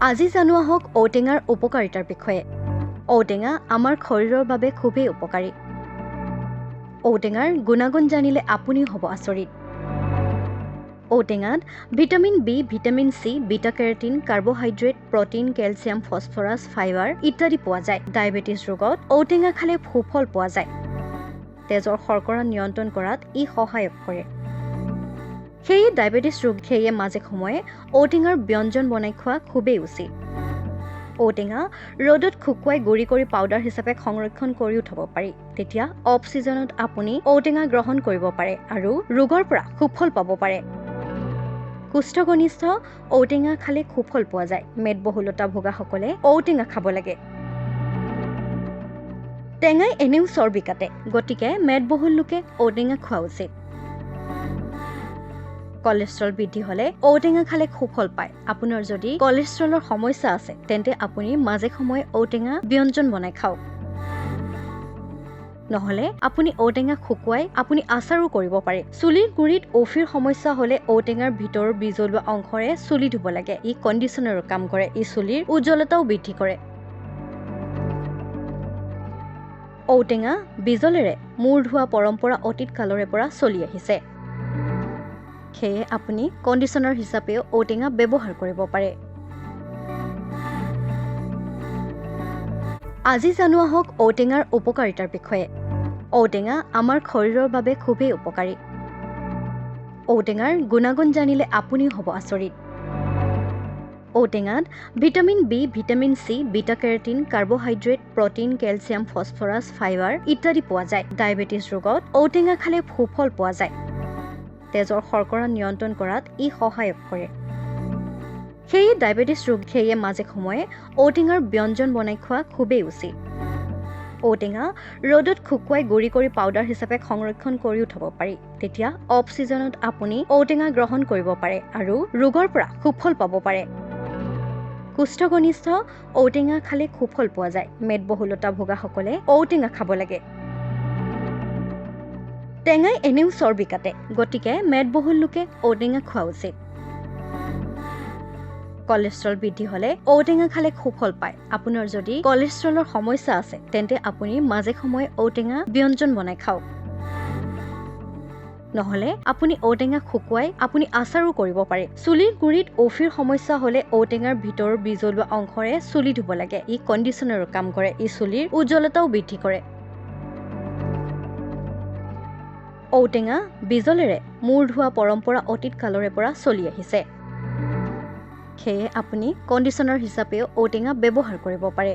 আজি জানো আহক ঔটেঙাৰ উপকাৰিতাৰ বিষয়ে। ঔটেঙা আমাৰ শৰীৰৰ বাবে খুবেই উপকাৰী। ঔটেঙাৰ গুণাগুণ জানিলে আপুনিও হ'ব আচৰিত। ঔটেঙাত vitamin B, vitamin C, beta carotene, carbohydrate, protein, calcium, phosphorus, fibre ইত্যাদি পোৱা যায়। ডায়েবেটিছ ৰোগত ঔটেঙা খালে সুফল পোৱা যায়। তেজৰ শৰ্কৰা নিয়ন্ত্ৰণ কৰাত ই সহায়ক কৰে। সেয়ে ডায়েবেটিছ ৰোগীয়ে মাজে সময়ে ঔটেঙাৰ ব্যঞ্জন বনাই খোৱা খুবেই উচিত। ঔটেঙা ৰ'দত শুকুৱাই গুড়ি কৰি পাউডাৰ হিচাপে সংৰক্ষণ কৰিও থ'ব পাৰি। তেতিয়া অফ ছিজনত আপুনি ঔটেঙা গ্ৰহণ কৰিব পাৰে আৰু ৰোগৰ পৰা সুফল পাব পাৰে। কুষ্ঠকনিষ্ঠ ঔটেঙা খালে সুফল পোৱা যায়। মেদবহুলতা ভোগাসকলে ঔটেঙা খাব লাগে। টেঙাই এনেও চৰ্বি কাটে, গতিকে মেদবহুল লোকে ঔটেঙা খোৱা উচিত। কলেষ্ট্ৰল বৃদ্ধি হ'লে ঔটেঙা খালে সুফল পায়। আপোনাৰ যদি কলেষ্ট্ৰলৰ সমস্যা আছে তেন্তে আপুনি মাজে সময়ে ঔটেঙা ব্যঞ্জন বনাই খাওক। নহ'লে আপুনি ঔটেঙা শুকুৱাই আপুনি আচাৰো কৰিব পাৰে। চুলিৰ গুৰিত অফিৰ সমস্যা হ'লে ঔটেঙাৰ ভিতৰৰ বিজলুৱা অংশৰে চুলি ধুব লাগে। ই কণ্ডিচনাৰৰ কাম কৰে। ই চুলিৰ উজ্জ্বলতাও বৃদ্ধি কৰে। ঔটেঙা বিজলেৰে মূৰ ধোৱা পৰম্পৰা অতীত কালৰে পৰা চলি আহিছে। সেয়ে আপুনি কণ্ডিচনাৰ হিচাপেও ঔটেঙা ব্যৱহাৰ কৰিব পাৰে। আজি জানো আহক ঔটেঙাৰ উপকাৰিতাৰ বিষয়ে। ঔটেঙা আমাৰ শৰীৰৰ বাবে খুবেই উপকাৰী। ঔটেঙাৰ গুণাগুণ জানিলে আপুনিও হ'ব আচৰিত। ঔটেঙাত vitamin B, vitamin C, beta carotene, carbohydrate, protein, calcium, phosphorus, fibre ইত্যাদি পোৱা যায়। ডায়েবেটিছ ৰোগত ঔটেঙা খালে সুফল পোৱা যায়। তেজৰ শৰ্কৰা নিয়ন্ত্ৰণ কৰাত ই সহায়ক কৰে। সেয়ে ডায়েবেটিছ ৰোগীয়ে মাজে সময়ে ঔটেঙাৰ ব্যঞ্জন বনাই খোৱা খুবেই উচিত। ঔটেঙা ৰ'দত শুকুৱাই গুড়ি কৰি পাউডাৰ হিচাপে সংৰক্ষণ কৰিও থ'ব পাৰি। তেতিয়া অফ ছিজনত আপুনি ঔটেঙা গ্ৰহণ কৰিব পাৰে আৰু ৰোগৰ পৰা সুফল পাব পাৰে। কুষ্ঠকনিষ্ঠ ঔটেঙা খালে সুফল পোৱা যায়। মেদবহুলতা ভোগাসকলে ঔটেঙা খাব লাগে। টেঙাই এনেও চৰ্বি কাটে, গতিকে মেদবহুল লোকে ঔটেঙা খোৱা উচিত। কলেষ্ট্ৰল বৃদ্ধি হ'লে ঔটেঙা খালে সুফল পায়। আপোনাৰ যদি কলেষ্ট্ৰলৰ সমস্যা আছে তেন্তে আপুনি মাজে সময়ে ঔটেঙা ব্যঞ্জন বনাই খাওক। নহ'লে আপুনি ঔটেঙা শুকুৱাই আপুনি আচাৰো কৰিব পাৰে। চুলিৰ গুৰিত অফিৰ সমস্যা হ'লে ঔটেঙাৰ ভিতৰৰ বিজলুৱা অংশৰে চুলি ধুব লাগে। ই কণ্ডিচনাৰৰ কাম কৰে। ই চুলিৰ উজ্জ্বলতাও বৃদ্ধি কৰে। ঔটেঙা বিজলেৰে মূৰ ধোৱা পৰম্পৰা অতীত কালৰে পৰা চলি আহিছে। সেয়ে আপুনি কণ্ডিচনাৰ হিচাপেও ঔটেঙা ব্যৱহাৰ কৰিব পাৰে।